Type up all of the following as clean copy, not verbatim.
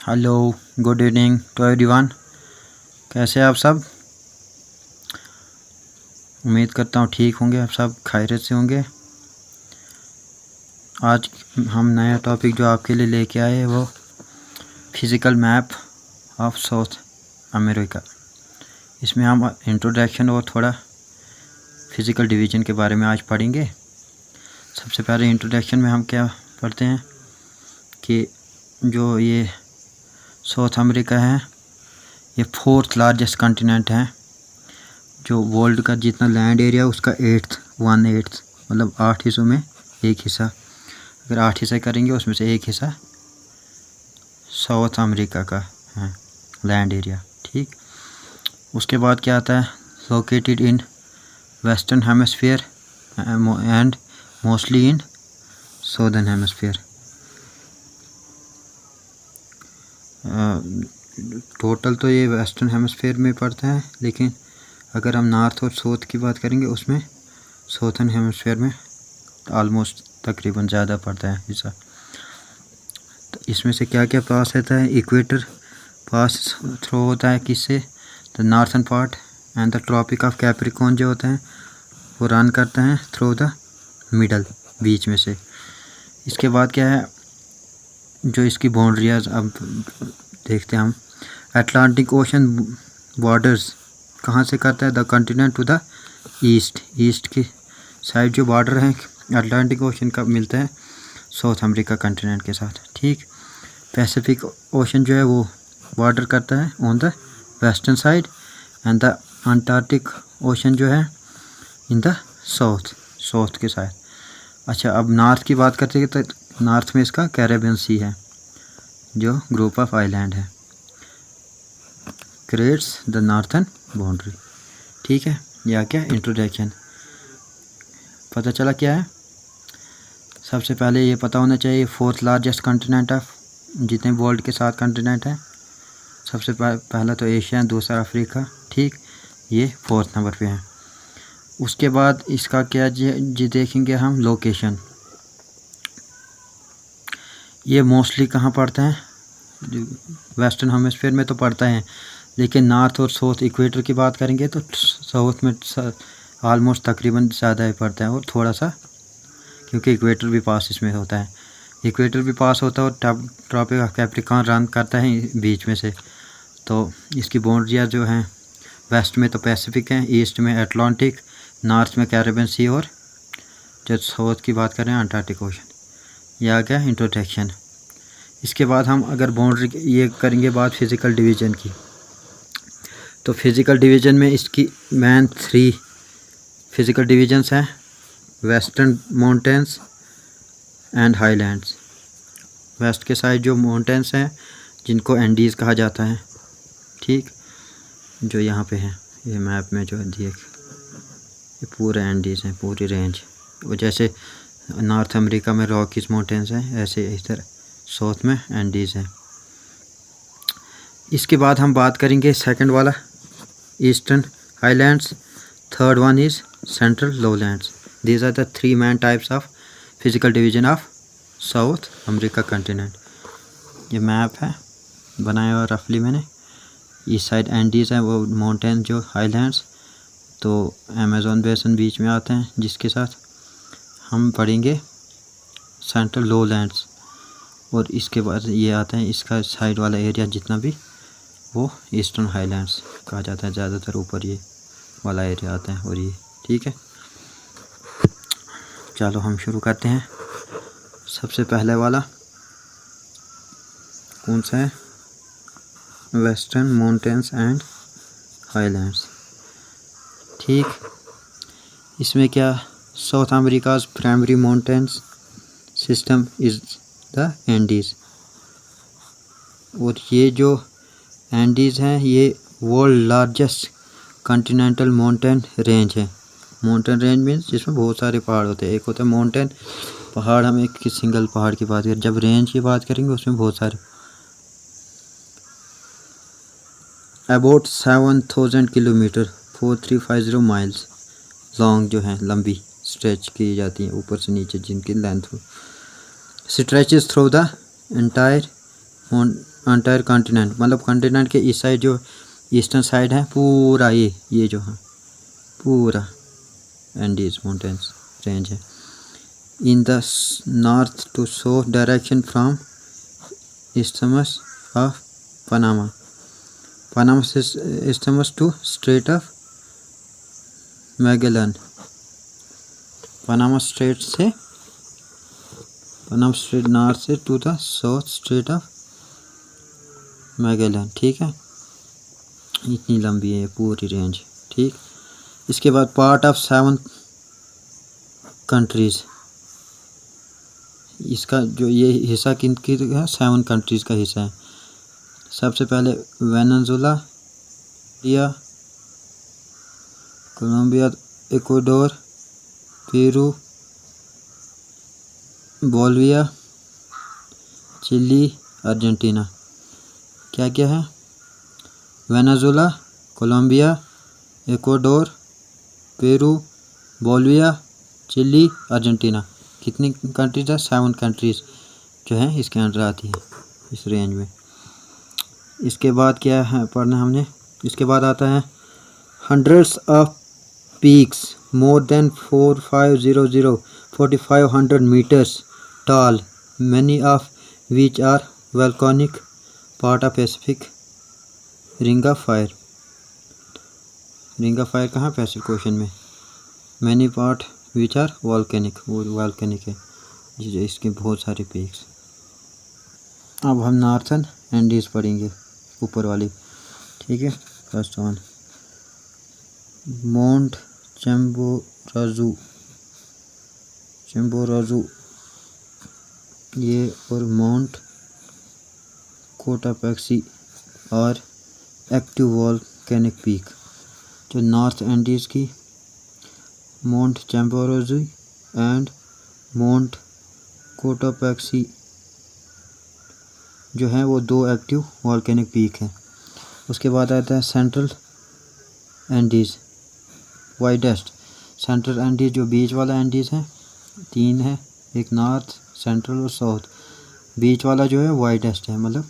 Hello, good evening to everyone. कैसे हैं आप सब? उम्मीद करता हूँ ठीक होंगे, आप सब खैरियत से होंगे। आज हम नया टॉपिक जो आपके लिए लेके आए हैं वो physical map of South America. इसमें हम इंट्रोडक्शन और थोड़ा फिज़िकल डिवीज़न के बारे में आज पढ़ेंगे। सबसे पहले इंट्रोडक्शन में हम क्या पढ़ते हैं कि जो ये साउथ अमेरिका है ये 4th लार्जेस्ट कॉन्टिनेंट है। जो वर्ल्ड का जितना लैंड एरिया उसका 1/8 मतलब 8 हिस्सों में एक हिस्सा। अगर 8 हिस्से करेंगे उसमें से एक हिस्सा साउथ अमेरिका का है लैंड एरिया। ठीक, उसके बाद क्या आता है, located in western hemisphere and mostly in southern hemisphere. Total तो ये वेस्टर्न हेमिस्फीयर में पड़ता है, लेकिन अगर हम नॉर्थ और साउथ की बात करेंगे उसमें साउथर्न हेमिस्फीयर में ऑलमोस्ट तकरीबन ज़्यादा पड़ता है हिस्सा। तो इसमें से क्या क्या पास रहता है, इक्वेटर पास थ्रो होता है किससे, the northern part and the Tropic of Capricorn जो होता है वो रन करते हैं थ्रू द मिडल, बीच में से। इसके बाद क्या है, जो इसकी बाउंड्रियाज अब देखते हैं हम। अटलांटिक ओशन बॉर्डर्स कहाँ से करता है, the continent to the east की साइड जो बॉर्डर है अटलांटिक ओशन का मिलता है साउथ अमेरिका कॉन्टिनेंट के साथ। ठीक, पैसिफिक ओशन जो है वो बॉर्डर करता है on the western side and the Antarctic ocean जो है इन द साउथ के साइड। अच्छा, अब नॉर्थ की बात करते हैं तो नॉर्थ में इसका कैरेबियन सी है जो ग्रुप ऑफ आइलैंड है, क्रिएट्स द नॉर्थन बाउंड्री। ठीक है, या क्या इंट्रोडक्शन पता चला क्या है। सबसे पहले ये पता होना चाहिए 4th लार्जेस्ट कॉन्टिनेंट ऑफ जितने वर्ल्ड के 7 कॉन्टिनेंट हैं। सबसे पहला तो एशिया, दूसरा अफ्रीका। ठीक, ये 4th नंबर पे है। उसके बाद इसका क्या जी देखेंगे हम, लोकेशन। ये मोस्टली कहाँ पड़ते हैं, वेस्टर्न हेमिस्फीयर में तो पड़ता है, लेकिन नॉर्थ और साउथ इक्वेटर की बात करेंगे तो साउथ में ऑलमोस्ट तकरीबन ज़्यादा ही पड़ता है, और थोड़ा सा क्योंकि इक्वेटर भी पास इसमें होता है, इक्वेटर भी पास होता है और ट्रॉपिक ऑफ कैप्रिकॉर्न रन करता है बीच में से। तो इसकी बाउंड्रियाँ जो हैं वेस्ट में तो पैसिफिक हैं, ईस्ट में अटलांटिक, नॉर्थ में कैरेबियन सी, और जब साउथ की बात करें अंटार्कटिक ओशन। यह आ गया इंट्रोडक्शन। इसके बाद हम अगर बाउंड्री ये करेंगे बात फिज़िकल डिवीज़न की, तो फिज़िकल डिवीज़न में इसकी मेन 3 फिज़िकल डिवीजन्स हैं, western mountains and highlands. West के साइड जो माउंटेन्स हैं जिनको एंडीज़ कहा जाता है। ठीक, जो यहाँ पे हैं ये मैप में जो दिए ये पूरे एंडीज़ हैं, पूरी रेंज। वो जैसे नॉर्थ अमेरिका में रॉकीज माउंटेन्स हैं, ऐसे इधर साउथ में एंडीज़ हैं। इसके बाद हम बात करेंगे सेकंड वाला eastern highlands, third one is central lowlands. These are the 3 main types of physical division of South America continent. ये मैप है बनाया हुआ रफली मैंने। इस साइड एंडीज़ हैं वो माउंटेन जो हाईलैंड्स, तो अमेज़न बेसन बीच में आते हैं, जिसके साथ हम पढ़ेंगे सेंट्रल लोलैंड्स। और इसके बाद ये आता है इसका साइड वाला एरिया जितना भी वो ईस्टर्न हाईलैंड्स कहा जाता है, ज़्यादातर ऊपर ये वाला एरिया आता है। और ये ठीक है, चलो हम शुरू करते हैं। सबसे पहले वाला कौन सा है, वेस्टर्न माउंटेन्स एंड हाईलैंड्स। ठीक, इसमें क्या, South Americas primary mountains system is the Andes. और ये जो एंडीज़ हैं ये world largest continental mountain range है। माउंटेन रेंज मीन्स जिसमें बहुत सारे पहाड़ होते हैं। एक होता है माउंटेन पहाड़, हम एक सिंगल पहाड़ की बात करें, जब रेंज की बात करेंगे उसमें बहुत सारे। अबाउट 7000 किलोमीटर 4350 माइल्स लॉन्ग जो है, लंबी स्ट्रेच की जाती है ऊपर से नीचे, जिनकी length stretches through the entire entire continent, मतलब कॉन्टिनेंट के इस साइड जो ईस्टर्न साइड है पूरा ये जो है पूरा एंडीज माउंटेन्स रेंज है। In the north to south direction from isthmus of Panama, Panama isthmus to strait of Magellan, Panama strait से पनामा स्ट्रेट नॉर्थ से to the south strait of Magellan. ठीक है, इतनी लंबी है पूरी रेंज। ठीक, इसके बाद पार्ट ऑफ 7 कंट्रीज़, इसका जो ये हिस्सा किन की है 7 कंट्रीज़ का हिस्सा है। सबसे पहले Venezuela, Colombia, Ecuador, Peru, Bolivia, Chile, Argentina. क्या क्या है? Venezuela, Colombia, Ecuador, Peru, Bolivia, Chile, Argentina. कितनी कंट्रीज है? 7 कंट्रीज़ जो है इसके अंदर आती है इस रेंज में। इसके बाद क्या है पढ़ना हमने? इसके बाद आता है hundreds of peaks more than 4500 metres tall, many of which are volcanic, part of Pacific Ring of Fire. Ring of Fire कहाँ? पैसिफिक ओशन में। Many part which are volcanic, वो volcanic है जी, इसके बहुत सारे पीक्स। अब हम नॉर्थन एंडीज पढ़ेंगे, ऊपर वाली। ठीक है, फर्स्ट वन माउंट चेम्बोराजू ये, और माउंट कोटापेक्सी और एक्टिव वोल्केनिक पीक। जो नॉर्थ एंडीज़ की माउंट चेम्बोराजू एंड माउंट कोटापेक्सी जो है वो 2 एक्टिव वोल्केनिक पीक है। उसके बाद आता है central Andes widest. Central Andes जो बीच वाला एंडीज़ है 3 है, एक नॉर्थ, सेंट्रल और साउथ। बीच वाला जो है वाइडेस्ट है, मतलब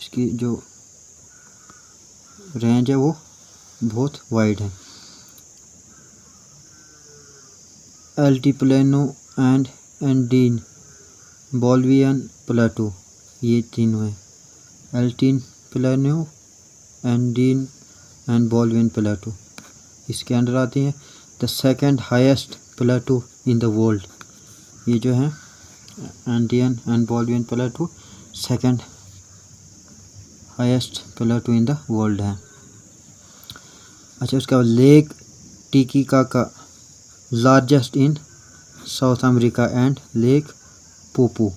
इसकी जो रेंज है वो बहुत वाइड है। एल्टीप्लेनो एंड एंडीन बोलिवियन प्लेटो, ये तीनों है। एल्टीप्लेनो, एंडीन एंड बोलिवियन प्लेटो इसके अंदर आती है। The second highest plateau in the world, ये जो है Andean and Bolivian plateau second highest plateau in the world है। अच्छा, उसका Lake Titicaca largest in South America and Lake Poopo.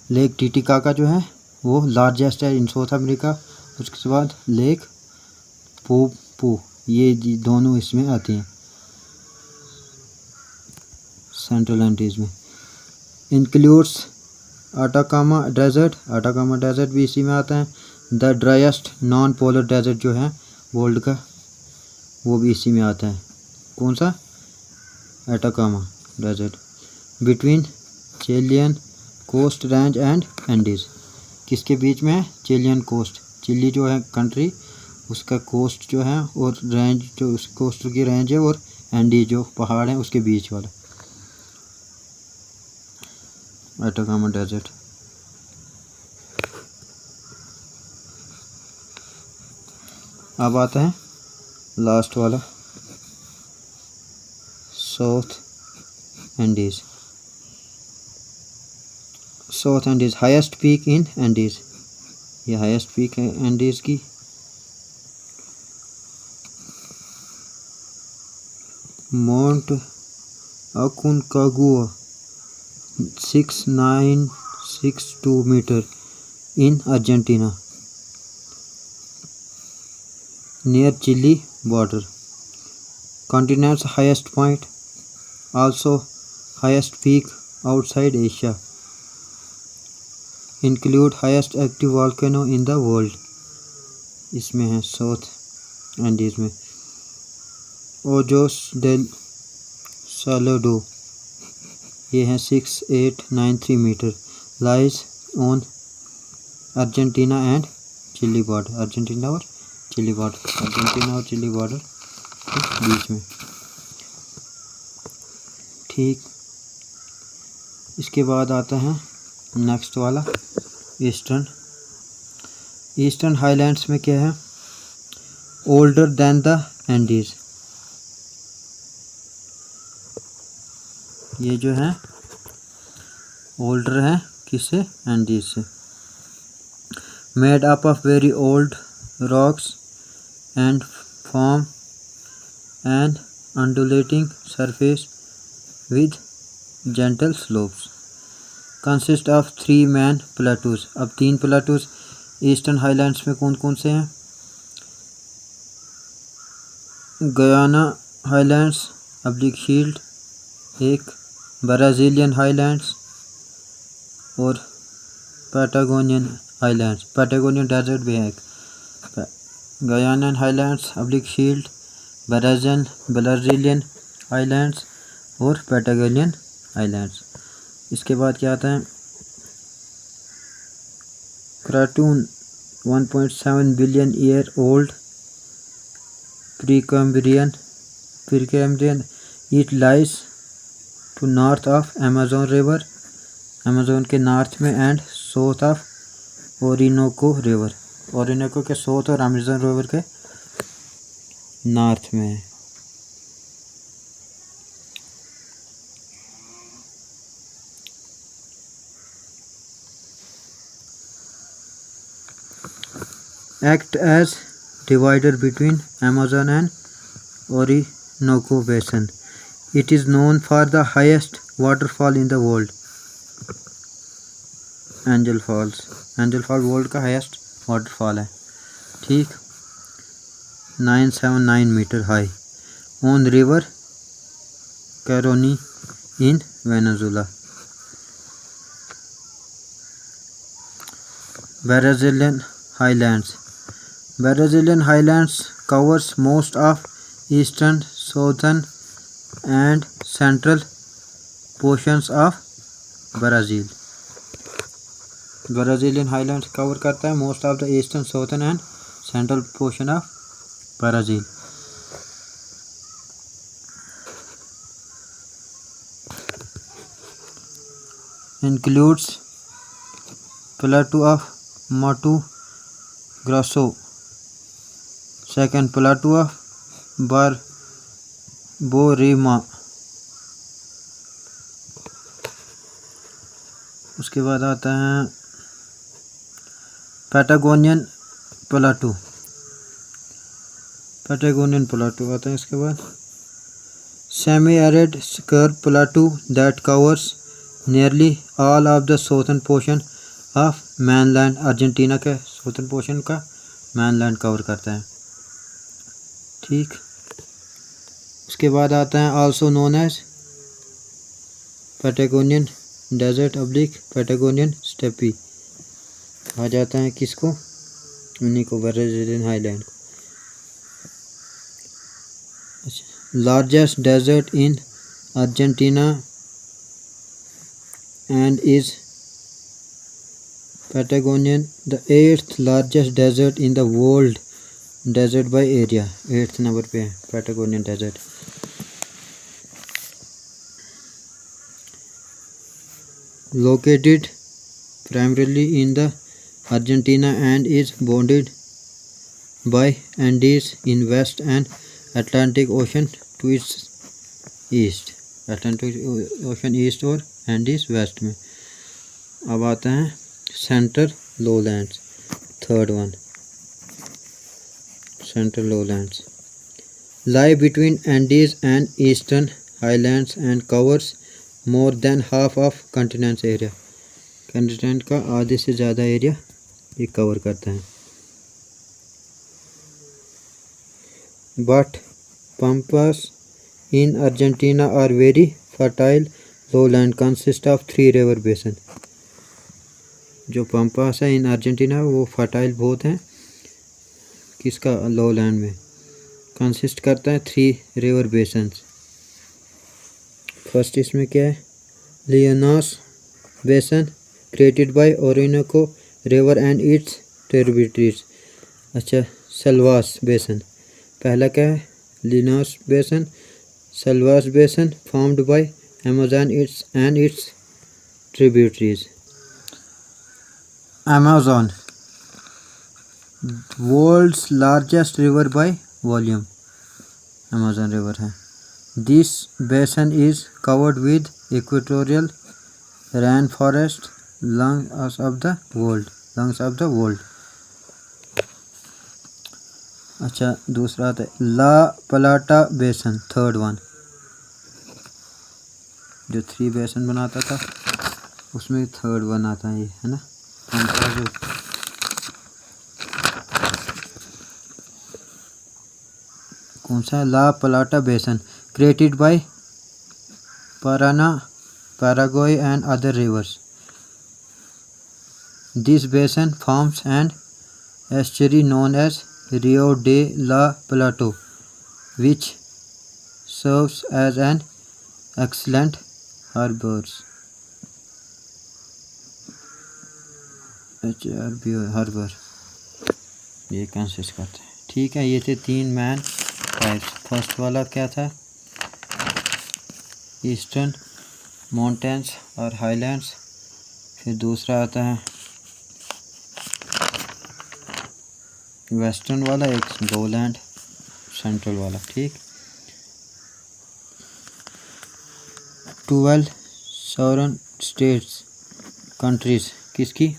Lake Titicaca जो है वो लार्जेस्ट है इन साउथ अमेरिका। उसके बाद लेक पोपो, ये दोनों इसमें आती हैं सेंट्रल एंडीज में। Includes Atacama desert, Atacama desert भी इसी में आता है। The driest non polar desert जो है वर्ल्ड का वो भी इसी में आता है। कौन सा? Atacama desert. Between Chilean coast range and Andes, किसके बीच में है? चिलियन कोस्ट, चिली जो है कंट्री उसका कोस्ट जो है और रेंज जो उस कोस्ट की रेंज है, और एंडीज जो पहाड़ है उसके बीच वाला अटाकामा डेजर्ट। अब आता है लास्ट वाला South Andes. South Andes highest peak in Andes, ये हाईएस्ट पीक है एंडीज की। Mount Aconcagua 6962 metre in Argentina near Chile border. Continent's highest point, also highest peak outside Asia. Include highest active volcano in the world. इसमें है south Andes में Ojos del Salado, ये है 6893 metre, lies on Argentina and Chile border, Argentina और Chile border के बीच में। ठीक, इसके बाद आता है नेक्स्ट वाला ईस्टर्न हाईलैंड्स में क्या है, ओल्डर दैन द एंडीज। ये जो है ओल्डर है किससे, एंडीज से। Made up of very old rocks and form and undulating surface with gentle slopes, consist of 3 main plateaus। अब 3 प्लेटूज ईस्टर्न हाईलैंड्स में कौन कौन से हैं, गयाना हाईलैंड्स अब्लिक शील्ड एक, ब्राज़ीलियन हाईलैंड्स और पैटागोनियन हाईलैंड्स, पैटागोनियन डेजर्ट भी है एक, Guiana highlands oblique shield, Brazilian highlands और पैटागोनियन हाईलैंड्स। इसके बाद क्या आता है, craton 1.7 billion year old Precambrian, it lies to north of Amazon river, Amazon के नॉर्थ में, and south of Orinoco river, Orinoco के साउथ और अमेज़न रिवर के नॉर्थ में है। Act as divider between Amazon and Orinoco Basin. It is known for the highest waterfall in the world, Angel Falls. Angel Fall world का highest waterfall है। ठीक, 979 metre high on river Caroni in Venezuela. Brazilian Highlands. Brazilian Highlands covers most of eastern, southern and central portions of Brazil. Brazilian Highlands cover करता है most of the eastern, southern and central portion of Brazil. Includes plateau of Mato Grosso, second plateau of Borborema, उसके बाद आता है Patagonian plateau, आता है। इसके बाद semi arid scrub plateau that covers nearly all of the southern portion of mainland, Argentina के southern portion का मैनलैंड कवर करता है। ठीक, उसके बाद आता है also known as Patagonian desert oblique Patagonian steppe, आ जाता है किसको, उन्हीं को, Brazilian highland. Largest desert in Argentina and is Patagonian, the 8th largest desert in the world, desert by area, 8th number पे है Patagonian desert। Located primarily in the Argentina and is bounded by Andes in west and Atlantic Ocean to its east, Atlantic Ocean east और Andes west में। अब आता है central lowlands, third one, central lowlands lie between Andes and eastern highlands and covers more than half of continent's area, continent का आधे से ज़्यादा area ये कवर करता है। But pampas in Argentina are very fertile lowland consist of 3 river basin। जो pampas है in Argentina वो फर्टाइल बहुत हैं, किसका, lowland में, कंसिस्ट करता है 3 रिवर बेसन्स। फर्स्ट इसमें क्या है, Lianas Basin created by Orinoco River and its tributaries। अच्छा, Salwas Basin पहला क्या है? Lianas Basin, Salwas Basin formed by Amazon and its tributaries। Amazon, world's largest river by volume, Amazon river है। This basin is covered with equatorial rainforest, lungs of the world। अच्छा, दूसरा आता है ला प्लाटा बेसन, third one, जो 3 बेसन बनाता था उसमें थर्ड वन आता है, ये है ना। कौन सा? ला प्लाटा बेसन created by Parana, Paraguay and other rivers। This basin forms an estuary known as Rio de la Plata, which serves as an excellent harbor। ये कंसिस्ट करते हैं। ठीक है, ये थे 3 मैन टाइप्स। फर्स्ट वाला क्या था? ईस्टर्न माउंटेन्स और हाईलैंड्स। फिर दूसरा आता है वेस्टर्न वाला, एक लोलैंड, सेंट्रल वाला। ठीक, 12 सॉवरन स्टेट्स, कंट्रीज किसकी?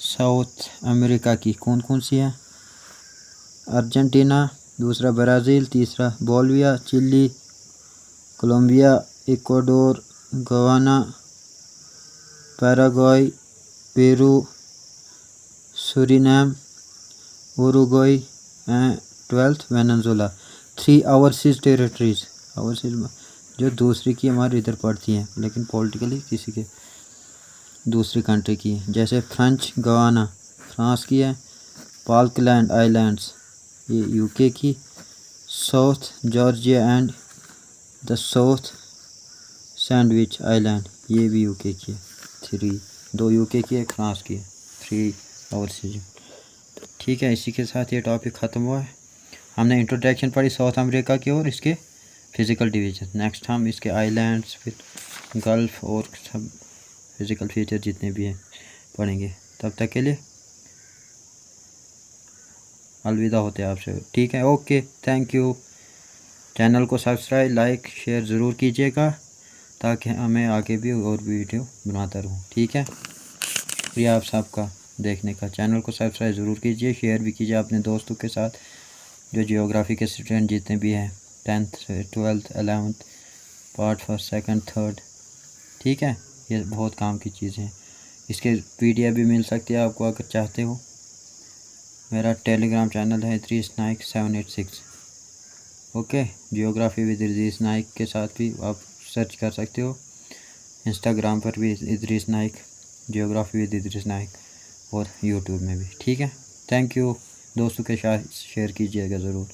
साउथ अमेरिका की। कौन कौन सी है? अर्जेंटीना, दूसरा ब्राज़ील, तीसरा Bolivia, chilli, Colombia, Ecuador, Guyana, Paraguay, Peru, Suriname, Uruguay and 12th Venezuela. 3 overseas territories, overseas जो दूसरी की हमारी इधर पड़ती हैं लेकिन पॉलिटिकली किसी के दूसरी कंट्री की है। जैसे फ्रेंच गवाना फ्रांस की है, फाल्कलैंड आइलैंड्स ये यूके की, south Georgia and the south sandwich island ये भी यूके की है। 3, 2 यूके की, एक फ्रांस की है। 3 ओवरसीज। ठीक है, इसी के साथ ये टॉपिक ख़त्म हुआ है। हमने इंट्रोडक्शन पढ़ी साउथ अमेरिका की और इसके फ़िज़िकल डिवीज़न। नेक्स्ट हम इसके आइलैंड्स, फिर गल्फ़ और सब फिज़िकल फीचर जितने भी हैं पढ़ेंगे। तब तक के लिए अलविदा होते हैं आपसे। ठीक है, ओके, थैंक यू। चैनल को सब्सक्राइब, लाइक, शेयर ज़रूर कीजिएगा ताकि हमें आगे भी और भी वीडियो बनाता रहूँ। ठीक है, शुक्रिया आप सबका देखने का। चैनल को सब्सक्राइब ज़रूर कीजिए, शेयर भी कीजिए अपने दोस्तों के साथ जो जियोग्राफी के स्टूडेंट जितने भी हैं, 10th 12th 11th part 1st 2nd 3rd। ठीक है, ये बहुत काम की चीज़ें हैं। इसके PDF भी मिल सकती है आपको अगर चाहते हो। मेरा टेलीग्राम चैनल है Idris Naik 786। Okay, geography with Idris Naik के साथ भी आप सर्च कर सकते हो। इंस्टाग्राम पर भी इद्रीस नाइक, जियोग्राफी विद इद्रीस नाइक, और यूट्यूब में भी। ठीक है, थैंक यू। दोस्तों के साथ शेयर कीजिएगा ज़रूर।